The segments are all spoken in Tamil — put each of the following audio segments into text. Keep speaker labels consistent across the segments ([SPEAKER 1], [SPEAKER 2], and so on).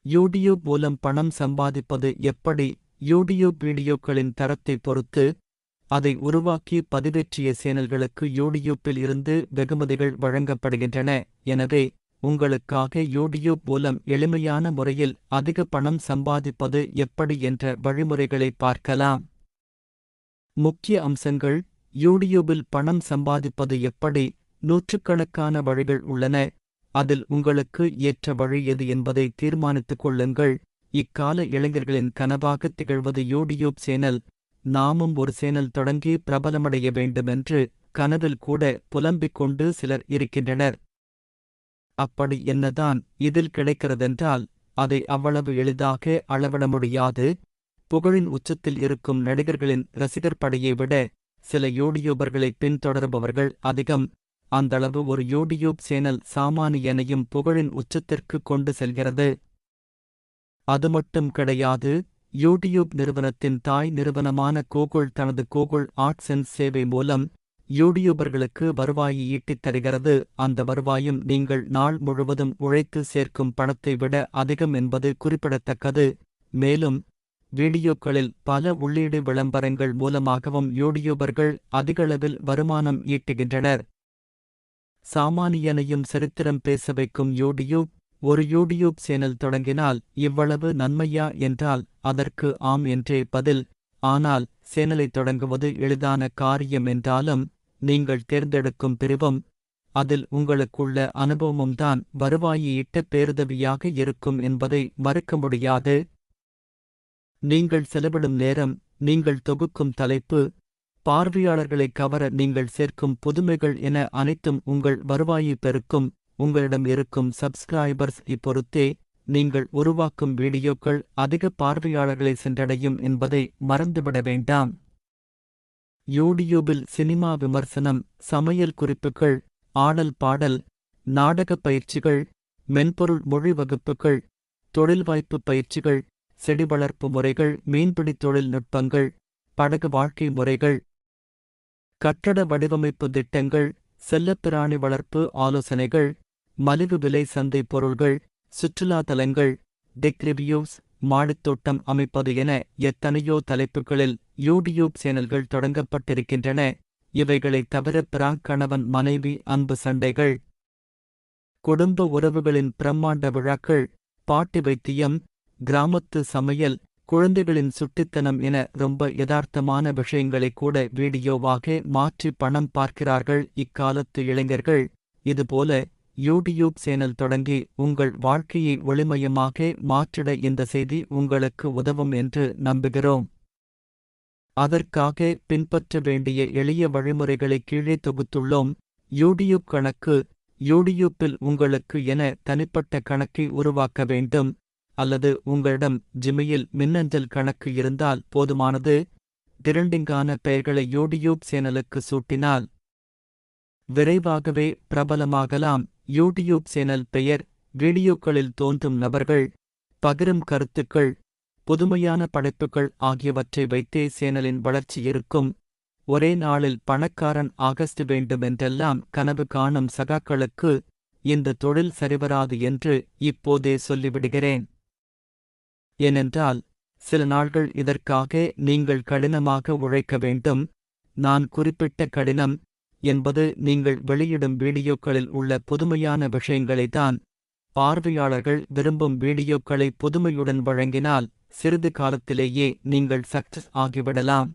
[SPEAKER 1] யூடியூப் மூலம் பணம் சம்பாதிப்பது எப்படி? யூடியூப் வீடியோக்களின் தரத்தை பொறுத்து, அதை உருவாக்கி பதிவேற்றிய சேனல்களுக்கு யூடியூப்பில் இருந்து வெகுமதிகள் வழங்கப்படுகின்றன. எனவே, உங்களுக்காக யூடியூப் மூலம் எளிமையான முறையில் அதிக பணம் சம்பாதிப்பது எப்படி என்ற வழிமுறைகளை பார்க்கலாம். முக்கிய அம்சங்கள்: யூடியூபில் பணம் சம்பாதிப்பது எப்படி? நூற்றுக்கணக்கான வழிகள் உள்ளன. அதில் உங்களுக்கு ஏற்ற வழி எது என்பதை தீர்மானித்துக் கொள்ளுங்கள். இக்கால இளைஞர்களின் கனவாக திகழ்வது யூடியூப் சேனல். நாமும் ஒரு சேனல் தொடங்கி பிரபலமடைய வேண்டுமென்று கனவில் கூட புலம்பிக் கொண்டு சிலர் இருக்கின்றனர். அப்படி என்னதான் இதில் கிடைக்கிறதென்றால், அதை அவ்வளவு எளிதாக அளவிட முடியாது. புகழின் உச்சத்தில் இருக்கும் நடிகர்களின் ரசிகர் படையை விட சில யூடியூபர்களை பின்தொடர்பவர்கள் அதிகம். அந்தளவு ஒரு யூடியூப் சேனல் சாமானியனையும் புகழின் உச்சத்திற்கு கொண்டு செல்கிறது. அது மட்டும் கிடையாது. யூடியூப் நிறுவனத்தின் தாய் நிறுவனமான கூகுள் தனது கூகுள் ஆட்சென்ஸ் சேவை மூலம் யூடியூபர்களுக்கு வருவாயை ஈட்டித் தருகிறது. அந்த வருவாயும் நீங்கள் நாள் முழுவதும் உழைத்து சேர்க்கும் பணத்தை விட அதிகம் என்பது குறிப்பிடத்தக்கது. மேலும், வீடியோக்களில் பல உள்ளீடு விளம்பரங்கள் மூலமாகவும் யூடியூபர்கள் அதிகளவில் வருமானம் ஈட்டுகின்றனர். சாமானியனையும் சரித்திரம் பேச வைக்கும் யூடியூப். ஒரு யூடியூப் சேனல் தொடங்கினால் இவ்வளவு நன்மையா என்றால் அதற்கு ஆம் என்றே பதில். ஆனால் சேனலை தொடங்குவது எளிதான காரியம் என்றாலும், நீங்கள் தேர்ந்தெடுக்கும் பிரிவும் அதில் உங்களுக்குள்ள அனுபவமும்தான் வருவாயை ஈட்ட பேருதவியாக இருக்கும் என்பதை மறுக்க முடியாது. நீங்கள் செலவிடும் நேரம், நீங்கள் தொகுக்கும் தலைப்பு, பார்வையாளர்களை கவர நீங்கள் சேர்க்கும் புதுமைகள் என அனைத்தும் உங்கள் வருவாயை பெருக்கும். உங்களிடம் இருக்கும் சப்ஸ்கிரைபர்ஸ் பொறுத்தே நீங்கள் உருவாக்கும் வீடியோக்கள் அதிக பார்வையாளர்களை சென்றடையும் என்பதை மறந்துவிட வேண்டாம். யூடியூபில் சினிமா விமர்சனம், சமையல் குறிப்புகள், ஆடல் பாடல், நாடகப் பயிற்சிகள், மென்பொருள் மொழி வகுப்புகள், தொழில்வாய்ப்பு பயிற்சிகள், செடி வளர்ப்பு முறைகள், மீன்பிடி தொழில்நுட்பங்கள், படகு வாழ்க்கை முறைகள், கட்டட வடிவமைப்பு திட்டங்கள், செல்லப்பிராணி வளர்ப்பு ஆலோசனைகள், மலிவு விலை சந்தை பொருள்கள், சுற்றுலா தலங்கள், டெக் ரிவ்யூஸ், மாடித்தோட்டம் அமைப்பது என எத்தனையோ தலைப்புகளில் யூடியூப் சேனல்கள் தொடங்கப்பட்டிருக்கின்றன. இவைகளைத் தவிர பிராங்க், கணவன் மனைவி அன்பு சண்டைகள், குடும்ப உறவுகளின் பிரம்மாண்ட விழாக்கள், பாட்டி வைத்தியம், கிராமத்து சமையல், குழந்தைகளின் சுட்டித்தனம் என ரொம்ப யதார்த்தமான விஷயங்களை கூட வீடியோவாக மாற்றி பணம் பார்க்கிறார்கள் இக்காலத்து இளைஞர்கள். இதுபோல யூடியூப் சேனல் தொடங்கி உங்கள் வாழ்க்கையை ஒளிமயமாக மாற்றிட இந்த செய்தி உங்களுக்கு உதவும் என்று நம்புகிறோம். அதற்காக பின்பற்ற வேண்டிய எளிய வழிமுறைகளை கீழே தொகுத்துள்ளோம். யூடியூப் கணக்கு. யூடியூப்பில் உங்களுக்கு என தனிப்பட்ட கணக்கை உருவாக்க வேண்டும். அல்லது உங்களிடம் ஜிமெயில் மின்னஞ்சல் கணக்கு இருந்தால் போதுமானது. டிரெண்டிங்கான பெயர்களை யூடியூப் சேனலுக்கு சூட்டினால் விரைவாகவே பிரபலமாகலாம். யூடியூப் சேனல் பெயர், வீடியோக்களில் தோன்றும் நபர்கள், பகிரும் கருத்துக்கள், புதுமையான படைப்புகள் ஆகியவற்றை வைத்தே சேனலின் வளர்ச்சி இருக்கும். ஒரே நாளில் பணக்காரன் ஆகஸ்ட் வேண்டுமென்றெல்லாம் கனவு காணும் சகாக்களுக்கு இந்த தொழில் சரிவராது என்று இப்போதே சொல்லிவிடுகிறேன். ஏனென்றால் சில நாள்கள் இதற்காக நீங்கள் கடினமாக உழைக்க வேண்டும். நான் குறிப்பிட்ட கடினம் என்பது நீங்கள் வெளியிடும் வீடியோக்களில் உள்ள புதுமையான விஷயங்களைத்தான். பார்வையாளர்கள் விரும்பும் வீடியோக்களை புதுமையுடன் வழங்கினால் சிறிது காலத்திலேயே நீங்கள் சக்சஸ் ஆகிவிடலாம்.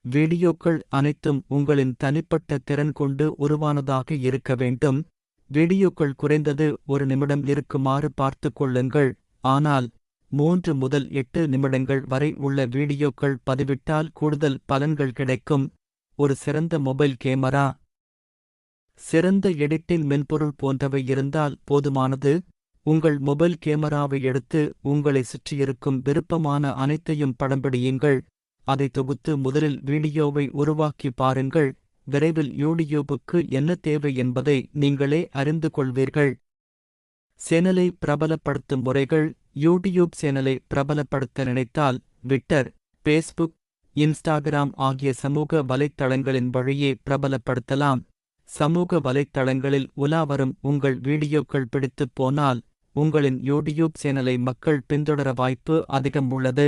[SPEAKER 1] வீடியோக்கள் அனைத்தும் உங்களின் தனிப்பட்ட திறன் கொண்டு உருவானதாக இருக்க வேண்டும். வீடியோக்கள் குறைந்தது 1 நிமிடம் இருக்குமாறு பார்த்துக் கொள்ளுங்கள். ஆனால் 3 முதல் 8 நிமிடங்கள் வரை உள்ள வீடியோக்கள் பதிவிட்டால் கூடுதல் பலன்கள் கிடைக்கும். ஒரு சிறந்த மொபைல் கேமரா, சிறந்த எடிட்டிங் மென்பொருள் போன்றவை இருந்தால் போதுமானது. உங்கள் மொபைல் கேமராவை எடுத்து உங்களை சுற்றியிருக்கும் விருப்பமான அனைத்தையும் படம் பிடியுங்கள். அதை தொகுத்து முதலில் வீடியோவை உருவாக்கி பாருங்கள். விரைவில் யூடியூபுக்கு என்ன தேவை என்பதை நீங்களே அறிந்து கொள்வீர்கள். சேனலை பிரபலப்படுத்தும் முறைகள். யூடியூப் சேனலை பிரபலப்படுத்த நினைத்தால் ட்விட்டர், பேஸ்புக், இன்ஸ்டாகிராம் ஆகிய சமூக வலைத்தளங்களின் வழியே பிரபலப்படுத்தலாம். சமூக வலைத்தளங்களில் உலாவரும் உங்கள் வீடியோக்கள் பிடித்துப் போனால் உங்களின் யூடியூப் சேனலை மக்கள் பின்தொடர வாய்ப்பு அதிகம் உள்ளது.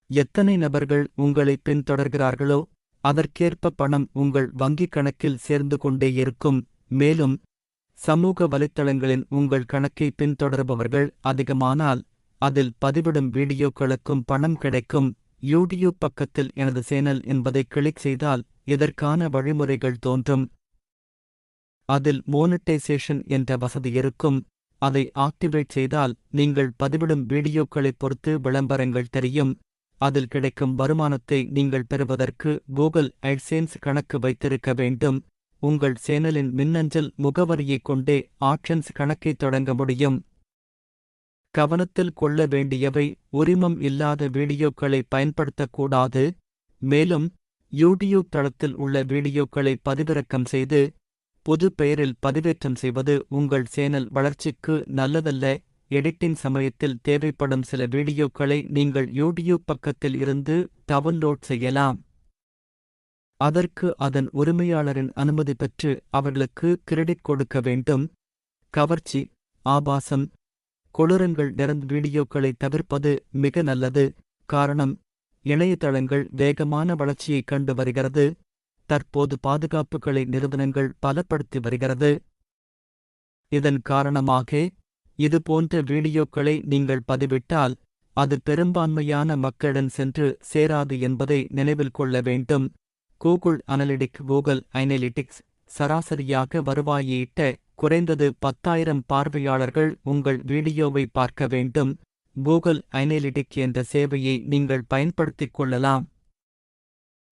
[SPEAKER 1] எத்தனை நபர்கள் உங்களை பின்தொடர்கிறார்களோ அதற்கேற்ப பணம் உங்கள் வங்கிக் கணக்கில் சேர்ந்து கொண்டே இருக்கும். மேலும் சமூக வலைத்தளங்களின் உங்கள் கணக்கை பின்தொடர்பவர்கள் அதிகமானால் அதில் பதிவிடும் வீடியோக்களுக்கும் பணம் கிடைக்கும். யூடியூப் பக்கத்தில் எனது சேனல் என்பதை கிளிக் செய்தால் இதற்கான வழிமுறைகள் தோன்றும். அதில் மோனிட்டைசேஷன் என்ற வசதி இருக்கும். அதை ஆக்டிவேட் செய்தால் நீங்கள் பதிவிடும் வீடியோக்களைப் பொறுத்து விளம்பரங்கள் தெரியும். அதில் கிடைக்கும் வருமானத்தை நீங்கள் பெறுவதற்கு கூகுள் AdSense கணக்கு வைத்திருக்க வேண்டும். உங்கள் சேனலின் மின்னஞ்சல் முகவரியைக் கொண்டே ஆட்சன்ஸ் கணக்கை தொடங்க முடியும். கவனத்தில் கொள்ள வேண்டியவை: உரிமம் இல்லாத வீடியோக்களை பயன்படுத்தக்கூடாது. மேலும் யூடியூப் தளத்தில் உள்ள வீடியோக்களை பதிவிறக்கம் செய்து பொது பெயரில் பதிவேற்றம் செய்வது உங்கள் சேனல் வளர்ச்சிக்கு நல்லதல்ல. எடிட்டிங் சமயத்தில் தேவைப்படும் சில வீடியோக்களை நீங்கள் யூடியூப் பக்கத்தில் இருந்து டவுன்லோட் செய்யலாம். அதற்கு அதன் உரிமையாளரின் அனுமதி பெற்று அவர்களுக்கு கிரெடிட் கொடுக்க வேண்டும். கவர்ச்சி, ஆபாசம், கொடூரங்கள் நிறைந்த வீடியோக்களை தவிர்ப்பது மிக நல்லது. காரணம், இணையதளங்கள் வேகமான வளர்ச்சியைக் கண்டு வருகிறது. தற்போது பாதுகாப்புகளை நிறுவனங்கள் பலப்படுத்தி வருகிறது. இதன் காரணமாக இதுபோன்ற வீடியோக்களை நீங்கள் பதிவிட்டால் அது பெரும்பான்மையான மக்களிடம் சென்று சேராது என்பதை நினைவில் கொள்ள வேண்டும். கூகுள் அனலிட்டிக்ஸ் சராசரியாக வருவாயை ஈட்ட குறைந்தது 10,000 பார்வையாளர்கள் உங்கள் வீடியோவை பார்க்க வேண்டும். கூகுள் அனலிட்டிக்ஸ் என்ற சேவையை நீங்கள் பயன்படுத்திக் கொள்ளலாம்.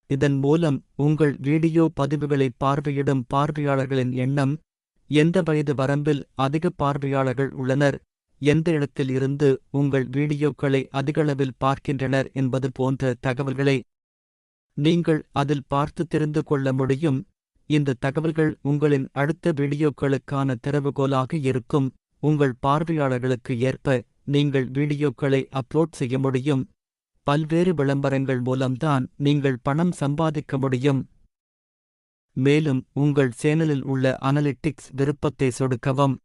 [SPEAKER 1] இதன் மூலம் உங்கள் வீடியோ பதிவுகளை பார்வையிடும் பார்வையாளர்களின் எண்ணம், எந்த வயது வரம்பில் அதிக பார்வையாளர்கள் உள்ளனர், எந்த இடத்தில் இருந்து உங்கள் வீடியோக்களை அதிகளவில் பார்க்கின்றனர் என்பது போன்ற தகவல்களை நீங்கள் அதில் பார்த்து தெரிந்து கொள்ள முடியும். இந்த தகவல்கள் உங்களின் அடுத்த வீடியோக்களுக்கான திறவுகோலாக இருக்கும். உங்கள் பார்வையாளர்களுக்கு ஏற்ப நீங்கள் வீடியோக்களை அப்லோட் செய்ய முடியும். பல்வேறு விளம்பரங்கள் மூலம்தான் நீங்கள் பணம் சம்பாதிக்க முடியும். மேலும் உங்கள் சேனலில் உள்ள அனலிட்டிக்ஸ் விருப்பத்தை சொடுக்கவும்.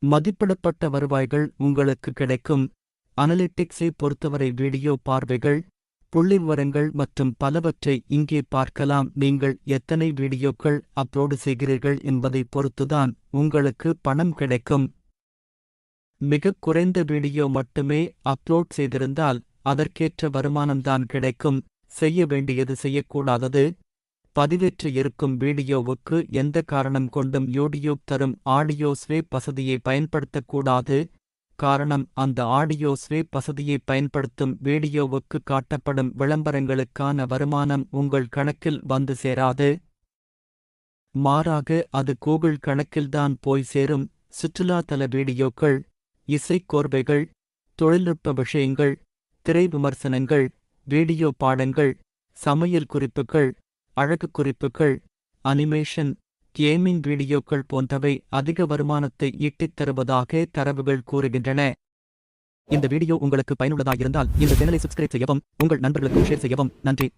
[SPEAKER 1] மதிப்பிடப்பட்ட வருவாய்கள் உங்களுக்கு கிடைக்கும். அனலிட்டிக்ஸை பொறுத்தவரை வீடியோ பார்வைகள், புள்ளிவிவரங்கள் மற்றும் பலவற்றை இங்கே பார்க்கலாம். நீங்கள் எத்தனை வீடியோக்கள் அப்லோடு செய்கிறீர்கள் என்பதை பொறுத்துதான் உங்களுக்கு பணம் கிடைக்கும். மிகக் குறைந்த வீடியோ மட்டுமே அப்லோட் செய்திருந்தால் அதற்கேற்ற வருமானம்தான் கிடைக்கும். செய்ய வேண்டியது செய்யக்கூடாதது: பதிவேற்று இருக்கும் வீடியோவுக்கு எந்த காரணம் கொண்டும் யூடியூப் தரும் ஆடியோ ஸ்வேப் வசதியை பயன்படுத்தக்கூடாது. காரணம், அந்த ஆடியோ ஸ்வேப் வசதியை பயன்படுத்தும் வீடியோவுக்கு காட்டப்படும் விளம்பரங்களுக்கான வருமானம் உங்கள் கணக்கில் வந்து சேராது. மாறாக அது கூகுள் கணக்கில்தான் போய் சேரும். சுற்றுலாத்தல வீடியோக்கள், இசைக்கோர்வைகள், தொழில்நுட்ப விஷயங்கள், திரை விமர்சனங்கள், வீடியோ பாடங்கள், சமையல் குறிப்புகள், அழகு குறிப்புகள், அனிமேஷன், கேமிங் வீடியோக்கள் போன்றவை அதிக வருமானத்தை ஈட்டித் தருவதாக தரவுகள் கூறுகின்றன. இந்த வீடியோ உங்களுக்கு பயனுள்ளதாக இருந்தால் இந்த சேனலை சப்ஸ்கிரைப் செய்யவும், உங்கள் நண்பர்களுக்கும் ஷேர் செய்யவும். நன்றி.